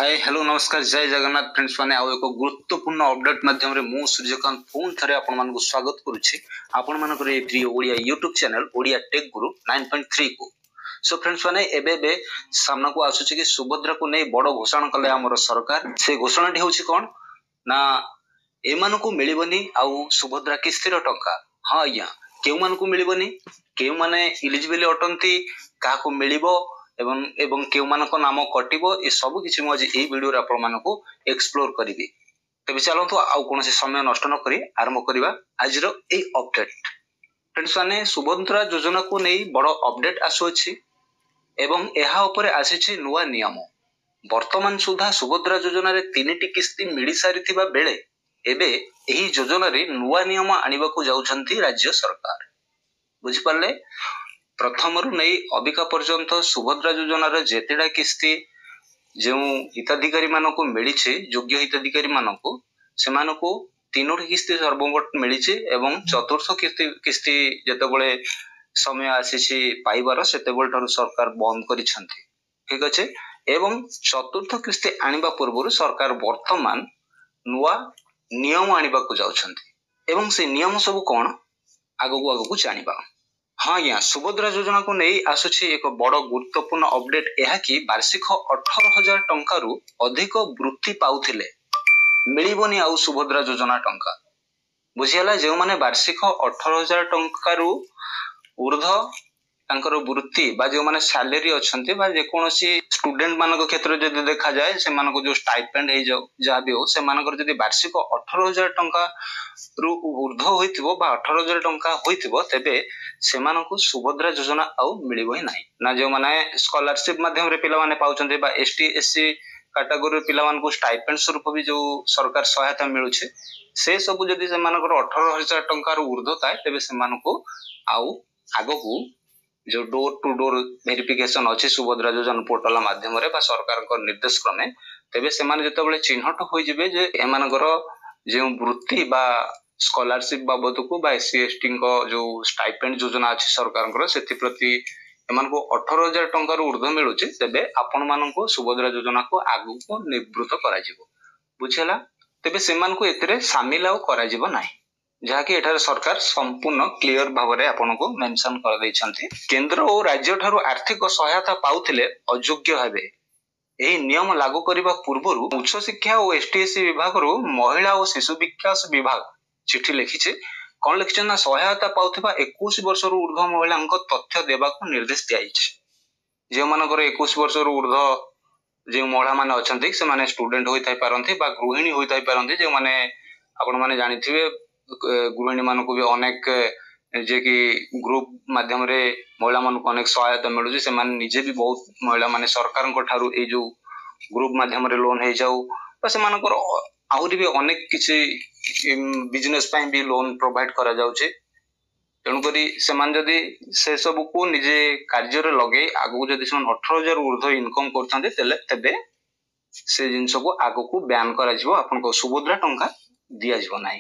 Hi hello नमस्कार जय Jagannath friends माने आउ एक गुरुत्वपूर्ण अपडेट माध्यम रे मु सूर्यकांत पुन थरे आपण मानकु स्वागत करूछि आपण मानकर ए प्रिय Odia YouTube channel Odia tech Guru 9.3 को। सो फ्रेंड्स माने एबे सामना को आसुछि कि सुभद्रा को नै बड़ घोषणा कले हमर सरकार। से घोषणाटी होछि कोन ना ए मानकु मिलिबनी आउ सुभद्रा किस्तिर टंका। हां या केउ मानकु मिलिबनी केउ माने एलिजिबल अटंती काको मिलिबो एवं एवं केउ मानको नाम कटिबो ए सब किछि म आज ए वीडियो रे आपण मानको एक्सप्लोर करिवि। तबे चलंतु आउ कोनसे समय नष्ट न करी आरंभ करिवा आजरो ए अपडेट। फ्रेंड्स माने सुभद्रा योजना को नै बड़ अपडेट आसुछि एवं एहा ऊपर आसीछि नुवा नियम। वर्तमान सुधा सुभद्रा योजना रे तीनटी किस्ती मिली सारिथिबा बेले एबे एही योजना रे नुवा नियम आनिबा को जाउछंती राज्य सरकार। बुझि पाले प्रथम रु नै अबिका पर्यंत सुभद्रा योजना जेतेडा किस्ती जो हिताधिकारी मानको मिली योग्य हिताधिकारी मानको सेमानको तीनोटी किस्ती सर्वमोट मिली एवं चतुर्थ किस्ती जेतेबेले समय आसीछि पाइबार सेतेबेले ठारू सरकार बंद करिसंती। ठीक अछि एवं चतुर्थ किस्ती आनिबा पूर्व सरकार वर्तमान नुवा नियम आनिबा को जाउछंती एवं से नियम सब कोन आगो जानिबा। हाँ या सुभद्रा योजना को नहीं आसुछि एक बड़ गुरुत्वपूर्ण अपडेट यह कि वार्षिक 18,000 टंका रु अधिक वृत्ति पाउथिले मिलिबनी आउ सुभद्रा योजना टंका। बुझियला जे माने वार्षिक 18,000 टंका रु ऊर्ध्व तांकर वृत्ति बा जो माने सैलरी अछंती बा जे कोनोसी स्टूडेंट मानको क्षेत्र जदि देखा जाए से मानको जो स्टाइपेंड हे जाउ जा भी हो से मानकर जदि वार्षिक 18,000 टंका रु ऊर्ध्व होइथिबो बा 18,000 टंका होइथिबो तेबे सेमानको सुभद्रा योजना आउ मिलिबो ही नाही ना जो माने स्कॉलरशिप माध्यम रे पिला माने पाउचंती बा एसटी एससी कैटेगरी पिला मानको स्टाइपेंड स्वरूप भी जो सरकार सहायता मिलुछे से सब जदि सेमानकर 18,000 टंका रु ऊर्ध्व ताय तेबे सेमानको आउ आगो जो डोर टू डोर वेरिफिकेशन अछि सुभद्रा योजना पोर्टल माध्यम रे बा सरकार को निर्देश क्रमे तेबे सेमाने जतबेले चिन्हट होई जिवे जे एमानकर जे वृत्ति बा स्कॉलरशिप बाबत को बा एससी एसटी को जो स्टाइपेंड योजना अछि सरकार को सेति प्रति एमानको 18,000 टंका रु ऊर्ध्व मिलुछि तेबे आपण मानको सुभद्रा योजना को आगु को निवृत्त करा जिवो। बुझला तेबे सेमानको एतरे शामिल आउ करा जिवो नाही जहाँकि एठार सरकार संपूर्ण क्लियर भाव में आपन को मेंशन कर दैछंती। केंद्र और राज्य ठारू आर्थिक सहायता पाउथिले अयोग्य हेबे एही नियम लागू करिबा पूर्वरु उच्च शिक्षा और एसटीएससी विभाग रो महिला और शिशु विकास विभाग चिठी लिखिছে कोन लिखिছে ना सहायता पाउथिबा 21 वर्ष रो ऊर्ध्व महिलांक तथ्य देबा को निर्देश दियाइছে। जे मानकर 21 वर्ष रो ऊर्ध्व जे महिला माने अछंती से माने स्टूडेंट होई थाई पारंती बा गृहिणी होई थाई पारंती जे माने आपण माने जानिथिबे गृहिणी मानको भी अनेक जे कि ग्रुप माध्यम रे महिला मानको अनेक सहायता मिलुछि से माने निजे भी बहुत महिला माने सरकार को ठारू ए जो ग्रुप माध्यम रे लोन हे जाऊ तो से मानकर आउरी भी अनेक किछि बिजनेस पई भी लोन प्रोवाइड करा जाउछि तेणु करी से मान जदी से सब को निजे कार्य रे लगे आगु जदी से 18,000 ऊर्ध्व इनकम करथांते तेबे से जिंस को आगु को बैन करा जिवो आपन को सुभद्रा टंका दिया जिवो नाही।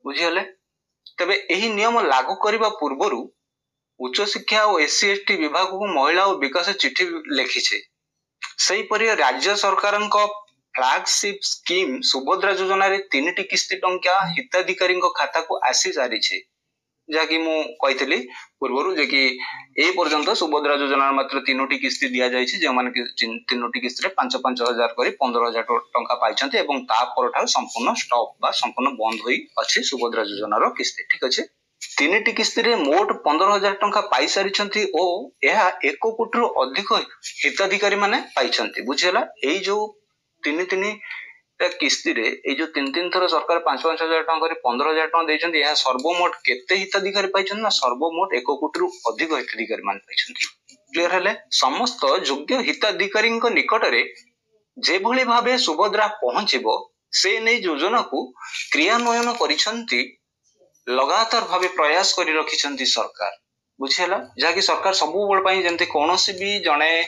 बुझियले तबे एही नियम लागू करिबा पूर्वरु उच्च शिक्षा और एससी एसटी विभाग को महिला और विकास चिठी लिखिছে सही परि राज्य सरकारन को फ्लैगशिप स्कीम सुभद्रा योजना रे तीनटी किस्ती टंका हिताधिकारी खाता को आसी सारिছে जाकि मु कहितली पूर्वरु जे कि ए पर्यंत सुभद्रा योजना मात्र तीनोटी किस्ती दिया जायछि जे माने तीनोटी किस्ती रे 5-5 हजार करी 15,000 टंका पाइछन्ते एवं ता परठार संपूर्ण स्टॉप बा संपूर्ण बंद होई अछि सुभद्रा योजना रो किस्ती। ठीक अछि तीनोटी किस्ती रे मोट 15,000 टंका पाइ सारिछन्ती ओ एहा 1 कोटी रो अधिक हिताधिकारी माने पाइछन्ती। बुझियला एई जो तीन किस्ती रे ए जो तीन थर सरकार 5-5 हजार टंका 15,000 टंका दैछन्ती यह सर्वमोट केते हिताधिकारी पाइछन ना सर्वमोट 1 कोटी रु अधिक हिताधिकारी मान पाइछन्ती। क्लियर हेले समस्त योग्य हिताधिकारी निकट रे जे भली भाबे सुभद्रा पहुंचिबो से नै योजना को क्रियान्वयन करिसंती लगातार भाबे प्रयास करि रखिसंती सरकार। बुझियला जाकि सरकार सबु बळ पई जेंते कोनोसी भी जणे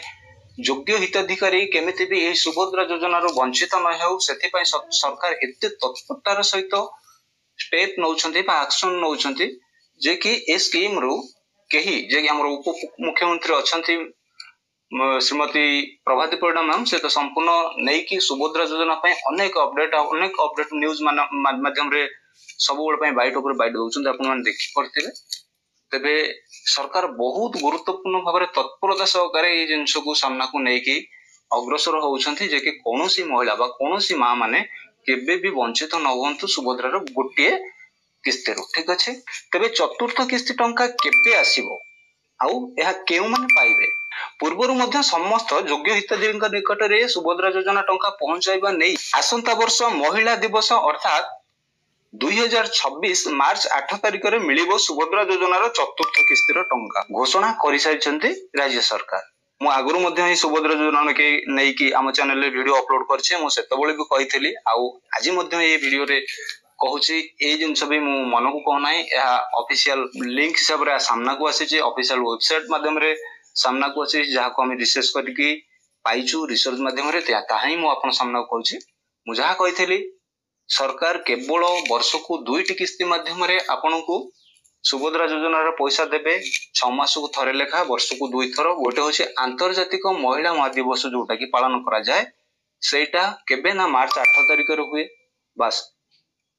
योग्य हिताधिकारी केमिति भी ए सुभद्रा योजना रो वंचित न हेउ सेति पई सरकार एते तत्परतार सहित स्टेप नउछंती बा एक्शन नउछंती जे कि ए स्कीम रो केही जे कि हमर उप मुख्यमंत्री अछंती श्रीमती प्रभाती परिडा मैम से तो संपूर्ण नहीं कि सुभद्रा योजना अनेक अपडेट न्यूज माध्यम रे सब बाइट उपर बाइट दउछन आपण माने देखि पड़थिबे। तेबे सरकार बहुत गुरुत्वपूर्ण भाव तत्परता सहकारे ये जिनस को सामना को लेकिन अग्रसर होउछंती जे कि कोनोसी महिला बा कोनोसी मां माने केबे भी वंचित न होंतु सुभद्रार गोटे किस्ती रो। ठीक अच्छे। तेबे चतुर्थ किस्ती टंका केबे आसीबो आउ एहा केउ माने पाइबे पूर्वरु मध्य समस्त योग्य हिताधिकारी निकट रे सुभद्रा योजना टंका पहुंचाइबा नै आसंता वर्ष महिला दिवस अर्थात 2026 मार्च 8 तारिख रे मिलिबो सुभद्रा योजनार चतुर्थ किस्तीर टंका घोषणा करि सारिछन्ती राज्य सरकार। मु आगुरु मध्य ही सुभद्रा योजना के नै कि हम चैनल रे वीडियो अपलोड करछे। मु सेतबळे भी कहितली आउ आज मध्य ए वीडियो रे कहूची ए जिनस भी मु मन को कहना है या ऑफिशियल लिंक हिसाब रे सामना को आसी ऑफिशियल वेबसाइट माध्यम रे सामना को आसी जहा को हम रिसर्च करके पाइछु रिसर्च माध्यम रे ताहा ही मु आपन सामना को कहूची। मु जहा कहितली सरकार केवल वर्ष को 2टी किस्ती माध्यम रे आपन को सुभद्रा योजनार पैसा देबे 6 मास को थरे लेखा वर्ष को 2 थर। गोटे होची आंतरजातिक महिला महादिवस जोटा कि पालन करा जाए सेटा केबे ना मार्च 8 तारिख रे हुए बस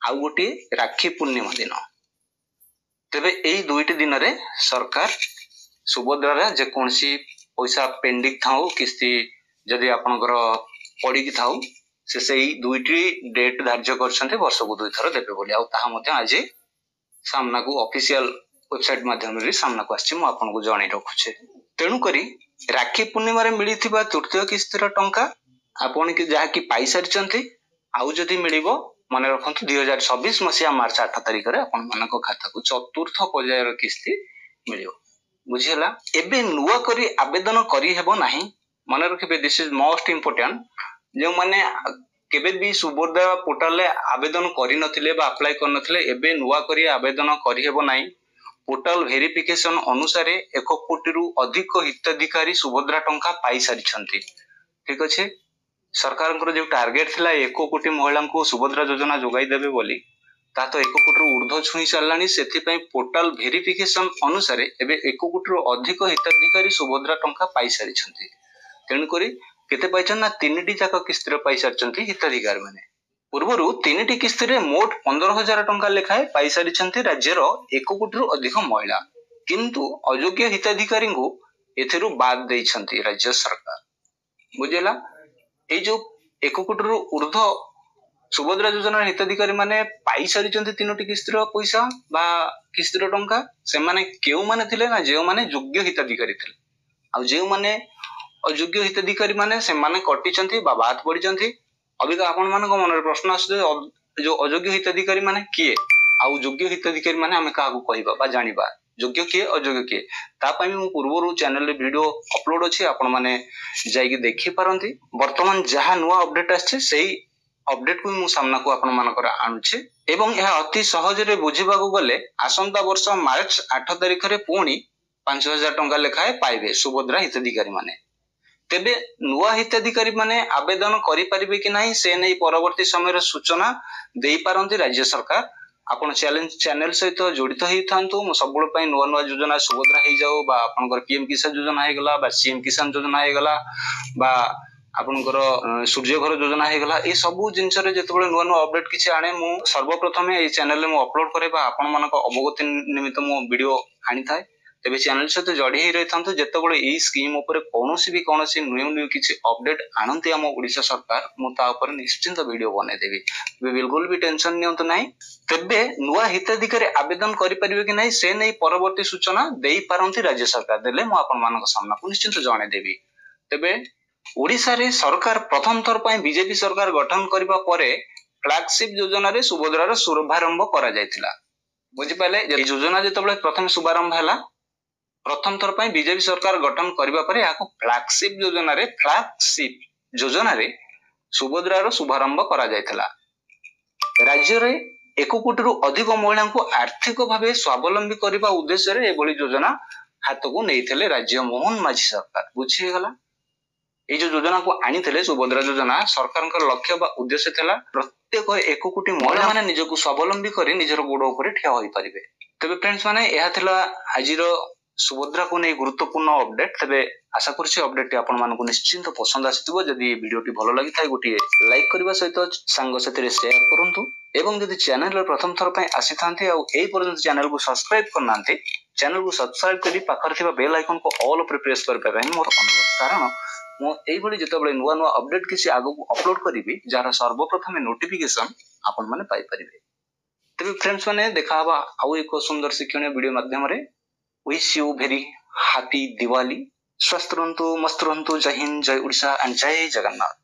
आउ गोटे राखी पूर्णिमा दिन। तेबे एई 2टी दिन रे सरकार सुभद्रा जे कोनसी पैसा पेंडिंग थाउ किस्ती जदि आपनकर पड़ी कि थाउ से सही 2टी डेट धार्य करछन्ते वर्ष को 2 थर देबे बोली आउ ताहा मते आज सामना को ऑफिशियल वेबसाइट माध्यम रे सामना को आछि। मु आपन को जणै रखुछे। तेनु करी राखी पूर्णिमा रे मिलिथिबा तृतीय किस्तीर टंका आपन कि जहा कि पैसा रिचन्ते आउ जदि मिलिबो मन रखु 2026 मसीहा मार्च 8 तारिख रे अपन मानक खाता को चतुर्थ पर्यायर किस्ती मिलियो बुझिला। एबे नुवा करी आवेदन करी हेबो नाही मन रखिबे दिस इज मोस्ट इंपोर्टेंट। जो माने केबे भी सुभद्रा पोर्टल ले आवेदन करि नथिले बा अप्लाई कर नथिले एबे नुवा करी आवेदन करि हेबो नाही। पोर्टल वेरिफिकेशन अनुसार 1 कोटी रु अधिक हिताधिकारी सुभद्रा टंका पाई सारिछन्ती। ठीक अछि। सरकार जो टार्गेट थिला 1 कोटी महिला को सुभद्रा योजना जोगाई देबे बोली ता तो 1 कोटी रु ऊर्ध्व छुई सारलानी। सेथि पई पोर्टल वेरिफिकेशन अनुसार एबे 1 कोटी रु अधिक हिताधिकारी सुभद्रा टंका पाई सारिछन्ती। तेनु करी केते पाइछन ना 3टी जाक किस्ती रे पाई सारिछन्ती हिताधिकारी माने। पूर्वरु 3टी किस्ती रे मोट 15,000 टंका लेखाए पाई सारिछन्ती राज्यर 1 कोटी रु अधिक महिला किंतु अयोग्य हिताधिकारी को एथिरु बाद दैछन्ती राज्य सरकार बुझिला। ए जो 1 कोटी रु ऊर्ध्व सुभद्रा योजना हिताधिकारी माने पाई सारिछन्ती 3टी किस्ती रो पैसा बा किस्ती रो टंका से माने केउ माने थिले ना जे माने योग्य हिताधिकारी थिले आ जे माने अयोग्य हिताधिकारी माने से माने कटिचन्ती बा बात पडिचन्ती। अबिका आपण मानको मन प्रश्न आसे जो अयोग्य हिताधिकारी माने किए आ योग्य हिताधिकारी माने हमें काहा को कहिबा बा जानिबा योग्य किए अयोग्य किए ता पई मु पूर्वरु चैनल रे वीडियो अपलोड अछि आपण माने जाईकी देखि पारंती। वर्तमान जहा नुवा अपडेट आछे सेही अपडेट को मु सामना को आपण मानकर आनुछे एवं यह अति सहज रे बुझिबा को गले आसंता वर्ष मार्च 8 तारिख रे पुणी 5,000 टंका लेखाए पाइबे सुभद्रा हिताधिकारी माने। तेबे नुआ हिताधिकारी माने आवेदन करि परिबे कि नाही से नै परवर्ती समय रे सूचना देई पारंती राज्य सरकार। आपण चैनल सहित जड़ित हेई थांतु मु सबुल पई नुआ नुआ योजना सुभद्रा हेई जाऊ बा आपनकर पीएम किसान योजना हे गला बा सीएम किसान योजना हे गला बा आपनकर सूर्य घर योजना हे गला ए सब जिंस रे जेतेबेले नुआ नुआ अपडेट किछि आने मु सर्वप्रथम ए चैनल रे मु अपलोड करे बा आपण मानक अवगति निमित्त मु वीडियो आनी थाए। तेबे चैनल सहित जड़ी ही रही थांतु जेतेबेले ई स्कीम ऊपर कोनोसी न्यू किछि अपडेट आनंती हम ओडिशा सरकार मु ता ऊपर निश्चिंत वीडियो बने देबी। बिल्कुल भी टेंशन नियंतु नाही। तेबे नुआ हिताधिकारी आवेदन करि परिबे कि नाही से नै परवर्ती सूचना देई पारंती राज्य सरकार देले मु आपण मानक सामना को निश्चिंत जणे देबी। तेबे ओडिशा रे सरकार प्रथम थर पई बीजेपी सरकार गठन करबा परे फ्लैगशिप योजना रे सुभद्रार शुभारंभ करा जायतिला बुझि पाले। ए योजना जेतेबेले प्रथम शुभारंभ हला प्रथम थर पई बीजेपी सरकार गठन करबा परे याको फ्लैगशिप योजना रे सुभद्रार शुभारंभ करा जायतिला। राज्य रे 1 कोटी रु अधिक महिला को आर्थिक भावे स्वावलंबी करबा उद्देश्य रे एबोली योजना हाथ को नैथिले राज्य मोहन माझी सरकार बुझी गला। ए जो योजना को आनी थिले सुभद्रा योजना सरकार का लक्ष्य बा उद्देश्य थिला प्रत्येक 1 कोटी महिला माने निजको स्वावलंबी करी निजर गोड़ ऊपर ठिया होई परिबे। तबे फ्रेंड्स माने एहा थिला आजिरो सुभद्रा को नै गुरुत्वपूर्ण अपडेट। तबे आशा करछि अपडेट आपण मानकु निश्चिंत पसंद आसिथिबो। जदि वीडियोटी भलो लागि थाय गोटी लाइक करबा सहित सांग साथी शेयर करंतु एवं जदि चैनल रे प्रथम थर पय आसी थांती आ एई पर्यंत चैनल को सब्सक्राइब करनांती चैनल को सब्सक्राइब करी पाखर थिबा बेल आइकन को ऑल पर प्रेस कर पाबे मोर अनुरोध। कारण मो एई भली जेतेबेले नुवा नुवा अपडेट किसी आगु अपलोड करिवि जार सर्वप्रथम नोटिफिकेशन आपण माने पाई परिबे। तबे फ्रेंड्स माने देखा हवा आउ एक सुंदर शिक्षणीय वीडियो माध्यम रे। Wish you very happy Diwali. स्वस्थ रहंतु, मस्त रहंतु। जय हिंद, जय उड़ीसा एंड जय जगन्नाथ।